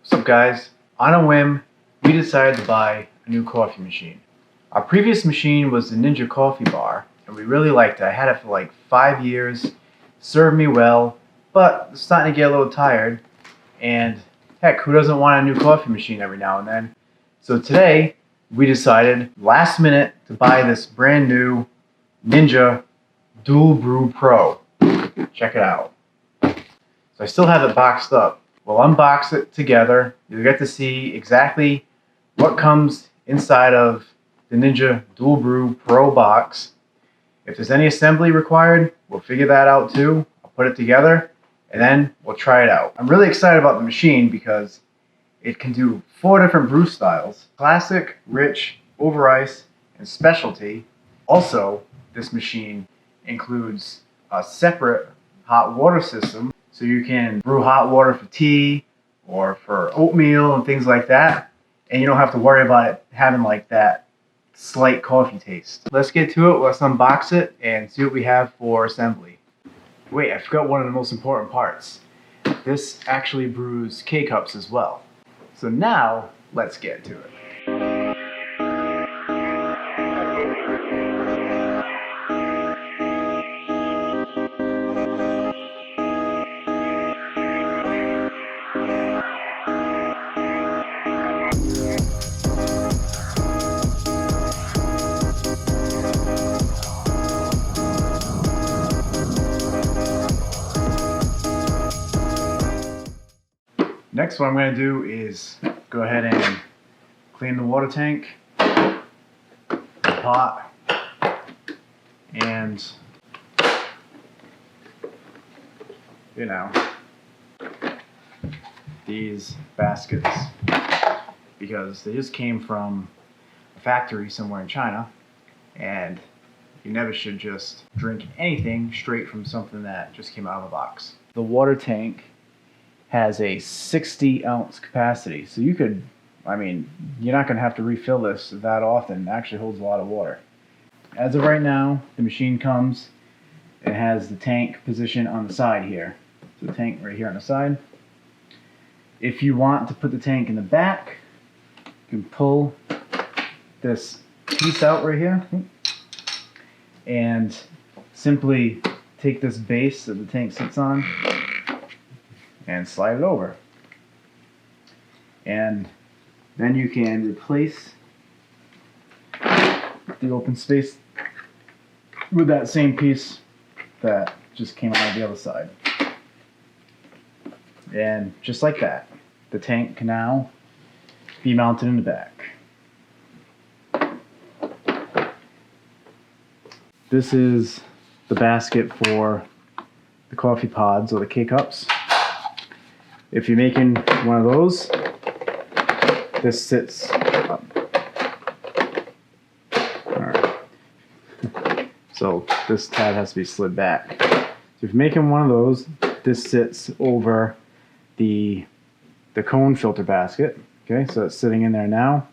What's up, guys? On a whim, we decided to buy a new coffee machine. Our previous machine was the Ninja coffee bar, and we really liked it. I had it for like 5 years, served me well, but it's starting to get a little tired, and heck, who doesn't want a new coffee machine every now and then? So today, we decided, last minute, to buy this brand new Ninja DualBrew Pro. Check it out. So I still have it boxed up. We'll unbox it together. You'll get to see exactly what comes inside of the Ninja DualBrew Pro box. If there's any assembly required, we'll figure that out too. I'll put it together and then we'll try it out. I'm really excited about the machine because it can do 4 different brew styles: classic, rich, over ice, and specialty. Also, this machine includes a separate hot water system, so you can brew hot water for tea or for oatmeal and things like that, and you don't have to worry about it having like that slight coffee taste. Let's get to it. Let's unbox it and see what we have for assembly. Wait, I forgot one of the most important parts. This actually brews K-cups as well. So now, let's get to it. Next, what I'm going to do is go ahead and clean the water tank, the pot, and, you know, these baskets, because they just came from a factory somewhere in China, and you never should just drink anything straight from something that just came out of a box. The water tank has a 60-ounce capacity, so you could, you're not going to have to refill this that often. It actually holds a lot of water. As of right now, the machine comes, it has the tank position on the side here. So the tank right here on the side. If you want to put the tank in the back, you can pull this piece out right here and simply take this base that the tank sits on and slide it over, and then you can replace the open space with that same piece that just came out of the other side. And just like that, the tank can now be mounted in the back. This is the basket for the coffee pods or the K-cups. If you're making one of those, this sits up. Alright. So this tab has to be slid back. So if you're making one of those, this sits over the cone filter basket. Okay, so it's sitting in there now.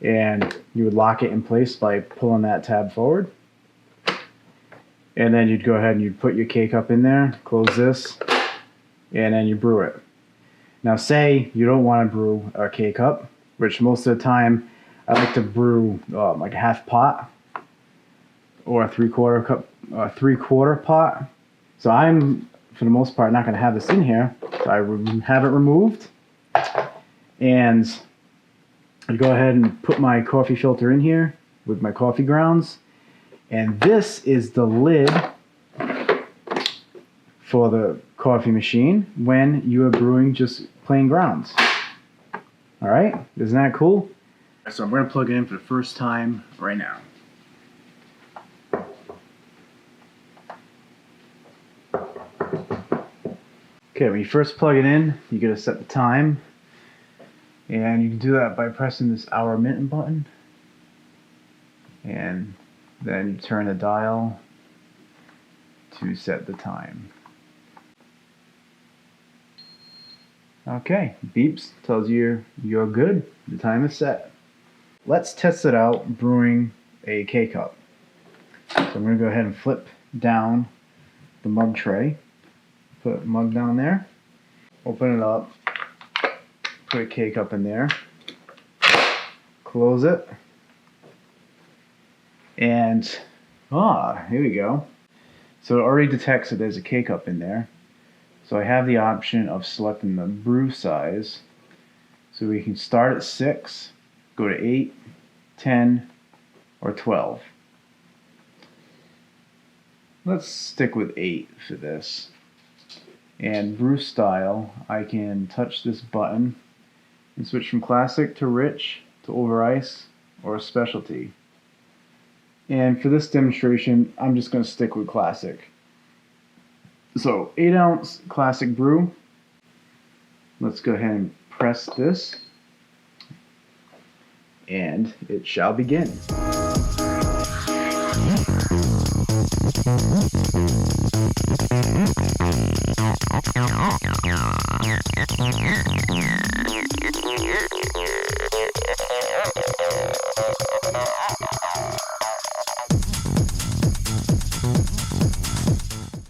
And you would lock it in place by pulling that tab forward. And then you'd go ahead and you'd put your K-cup in there, close this, and then you brew it. Now say you don't want to brew a K-cup, which most of the time I like to brew like a half pot or a three-quarter cup, three-quarter pot. So I'm, for the most part, not going to have this in here. So I have it removed, and I'd go ahead and put my coffee filter in here with my coffee grounds, and this is the lid for the coffee machine when you are brewing just plain grounds. Alright, isn't that cool? So I'm going to plug it in for the first time right now. Okay, when you first plug it in, you got to set the time, and you can do that by pressing this hour minute button, and then you turn the dial to set the time. Okay, beeps, tells you you're good. The time is set. Let's test it out brewing a K-cup. So I'm going to go ahead and flip down the mug tray. Put a mug down there. Open it up. put a K-cup in there, close it, and here we go. So it already detects that there's a K-cup in there. So I have the option of selecting the brew size. So we can start at 6, go to 8, 10, or 12. Let's stick with 8 for this. And brew style, I can touch this button and switch from classic to rich to over ice or specialty. And for this demonstration, I'm just going to stick with classic. So 8 ounce classic brew. Let's go ahead and press this, and it shall begin.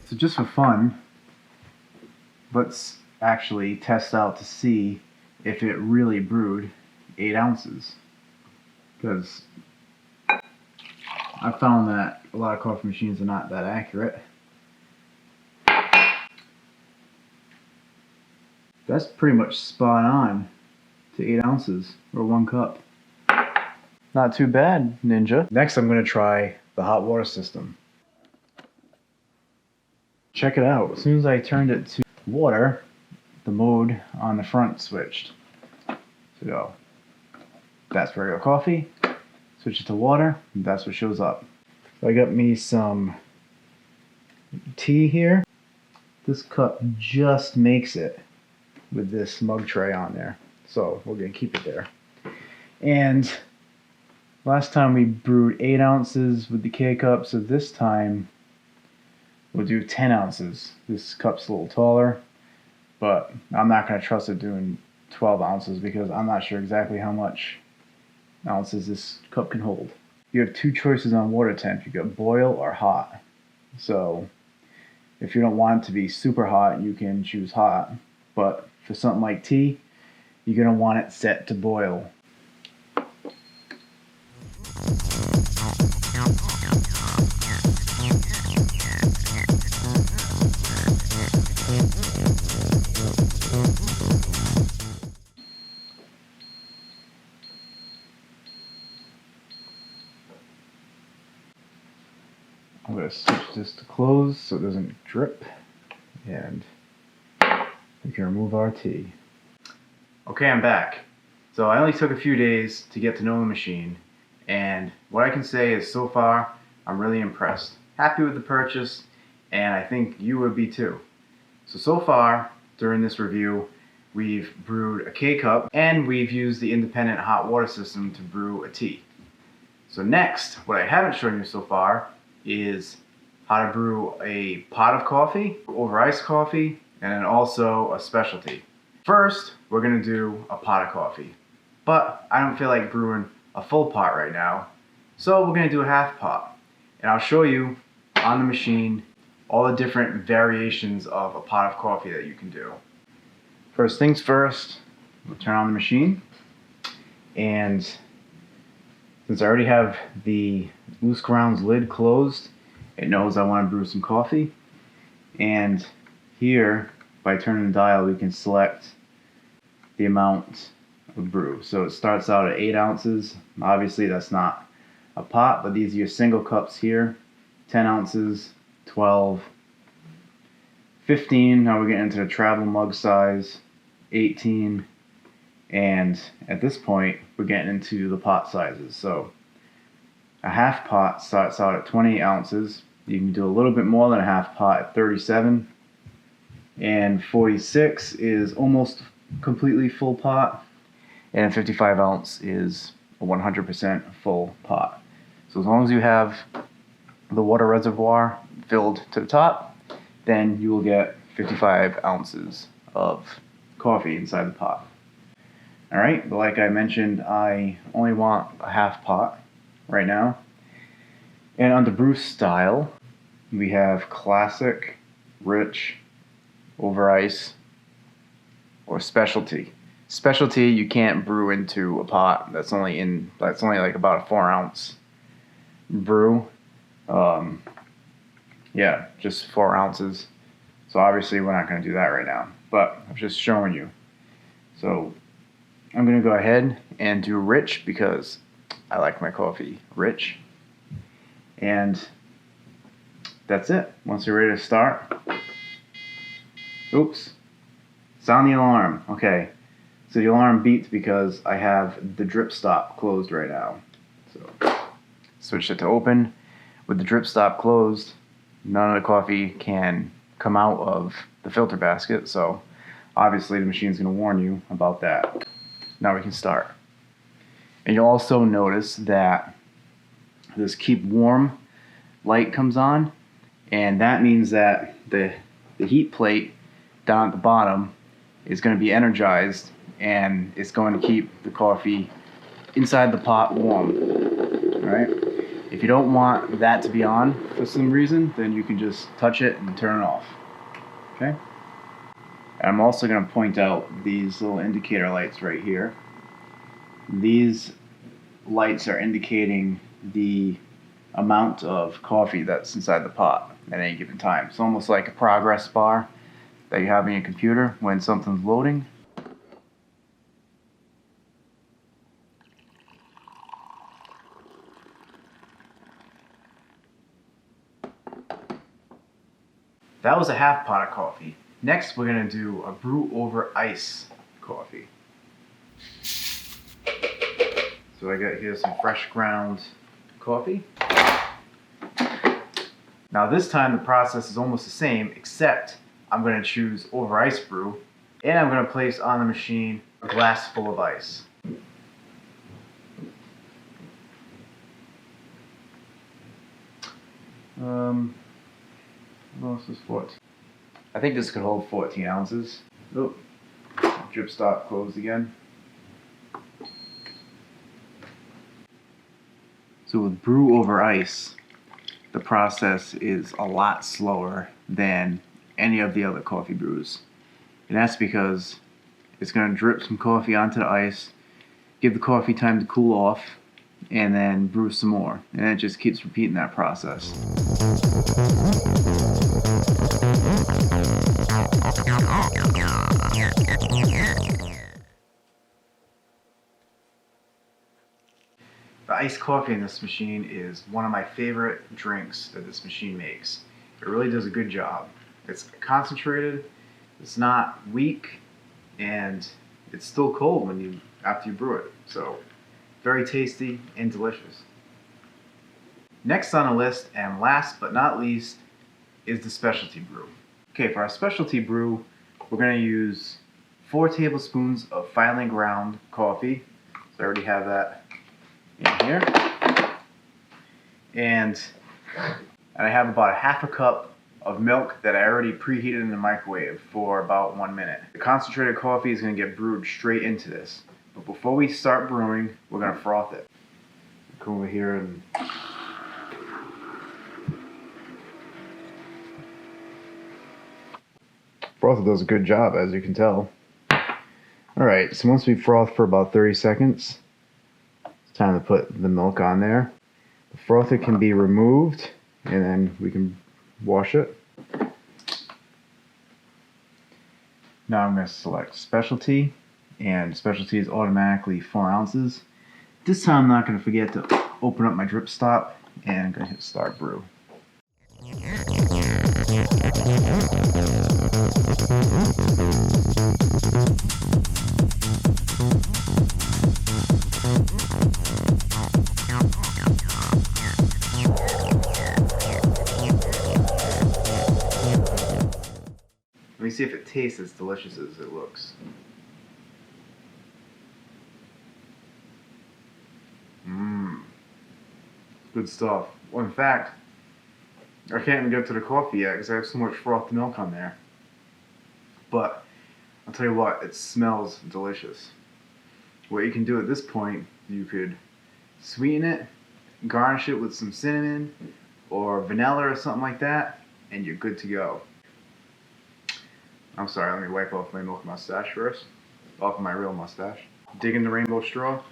So just for fun, let's actually test out to see if it really brewed 8 ounces. Because I found that a lot of coffee machines are not that accurate. That's pretty much spot on to 8 ounces or 1 cup. Not too bad, Ninja. Next I'm going to try the hot water system. Check it out. As soon as I turned it to water, the mode on the front switched. So that's regular coffee. Switch it to water, and that's what shows up. So I got me some tea here. This cup just makes it with this mug tray on there. So we're going to keep it there. And last time we brewed 8 ounces with the K-cup, so this time we'll do 10 ounces. This cup's a little taller, but I'm not going to trust it doing 12 ounces because I'm not sure exactly how much ounces this cup can hold. You have 2 choices on water temp. You got boil or hot. So if you don't want it to be super hot, you can choose hot. But for something like tea, you're going to want it set to boil. I'm going to switch this to close so it doesn't drip, and we can remove our tea. Okay, I'm back. So I only took a few days to get to know the machine, and what I can say is so far I'm really impressed. Happy with the purchase, and I think you would be too. So far during this review we've brewed a K-cup and we've used the independent hot water system to brew a tea. So next, what I haven't shown you so far is how to brew a pot of coffee, over ice coffee, and then also a specialty. First, we're going to do a pot of coffee, but I don't feel like brewing a full pot right now, so we're going to do a half pot. And I'll show you on the machine all the different variations of a pot of coffee that you can do. First things first, we'll turn on the machine, and since I already have the loose grounds lid closed, it knows I want to brew some coffee. And here, by turning the dial, we can select the amount of brew. So it starts out at 8 ounces. Obviously that's not a pot, but these are your single cups here. 10 ounces, 12, 15, now we're getting into the travel mug size, 18, and at this point we're getting into the pot sizes. So a half pot starts out at 28 ounces. You can do a little bit more than a half pot at 37, and 46 is almost completely full pot, and 55 ounce is a 100% full pot. So as long as you have the water reservoir filled to the top, then you will get 55 ounces of coffee inside the pot. Alright, but like I mentioned, I only want a half pot right now. And on the brew style, we have classic, rich, over ice, or specialty. Specialty you can't brew into a pot that's only like about a 4-ounce brew. Yeah, just 4 ounces. So obviously we're not going to do that right now, but I'm just showing you. So I'm going to go ahead and do rich because I like my coffee rich. And that's it. Once you're ready to start, oops, sound the alarm. Okay, so the alarm beeps because I have the drip stop closed right now. So switch it to open. With the drip stop closed, none of the coffee can come out of the filter basket, so obviously the machine's going to warn you about that. Now we can start. And you'll also notice that this keep warm light comes on, and that means that the heat plate down at the bottom is going to be energized, and it's going to keep the coffee inside the pot warm. Alright? If you don't want that to be on for some reason, then you can just touch it and turn it off. Okay? And I'm also going to point out these little indicator lights right here. These lights are indicating the amount of coffee that's inside the pot at any given time. It's almost like a progress bar that you have in your computer when something's loading. That was a half pot of coffee. Next, we're going to do a brew over ice coffee. So I got here some fresh ground coffee. Now this time the process is almost the same, except I'm going to choose over ice brew, and I'm going to place on the machine a glass full of ice. What else is 14? I think this could hold 14 ounces. Oh, drip stop closed again. So with brew over ice, the process is a lot slower than any of the other coffee brews. And that's because it's going to drip some coffee onto the ice, give the coffee time to cool off, and then brew some more. And it just keeps repeating that process. The iced coffee in this machine is one of my favorite drinks that this machine makes. It really does a good job. It's concentrated, it's not weak, and it's still cold after you brew it. So very tasty and delicious. Next on the list, and last but not least, is the specialty brew. Okay, for our specialty brew, we're going to use 4 tablespoons of finely ground coffee. So I already have that in here. And I have about 1/2 cup of milk that I already preheated in the microwave for about 1 minute. The concentrated coffee is going to get brewed straight into this. But before we start brewing, we're going to froth it. Come over here and frother does a good job, as you can tell. Alright, so once we froth for about 30 seconds, it's time to put the milk on there. The frother can be removed, and then we can wash it. Now I'm going to select specialty, and specialty is automatically 4 ounces. This time I'm not going to forget to open up my drip stop, and I'm going to hit start brew. Let me see if it tastes as delicious as it looks. Good stuff. Well, in fact, I can't even get to the coffee yet because I have so much frothed milk on there. But I'll tell you what, it smells delicious. What you can do at this point, you could sweeten it, garnish it with some cinnamon or vanilla or something like that, and you're good to go. I'm sorry, let me wipe off my milk mustache first. off of my real mustache. Digging the rainbow straw?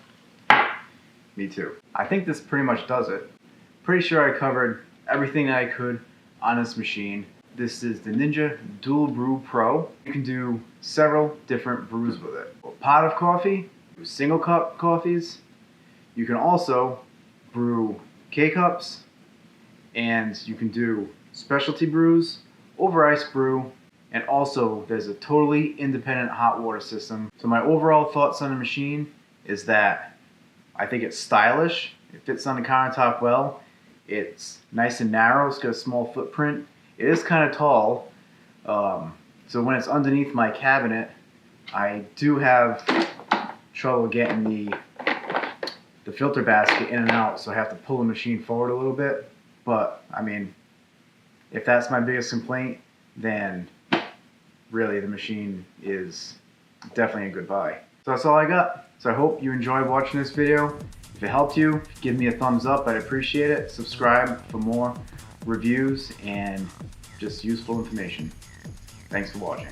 Me too. I think this pretty much does it. Pretty sure I covered everything that I could on this machine. This is the Ninja DualBrew Pro. You can do several different brews with it. A pot of coffee, single cup coffees. You can also brew K-cups, and you can do specialty brews, over ice brew, and also there's a totally independent hot water system. So my overall thoughts on the machine is that I think it's stylish. It fits on the countertop well. It's nice and narrow. It's got a small footprint. It is kind of tall. So when it's underneath my cabinet, I do have trouble getting the filter basket in and out, so I have to pull the machine forward a little bit. But I mean, if that's my biggest complaint, then really the machine is definitely a good buy. So that's all I got. So I hope you enjoyed watching this video. If it helped you, give me a thumbs up. I'd appreciate it. Subscribe for more reviews and just useful information. Thanks for watching.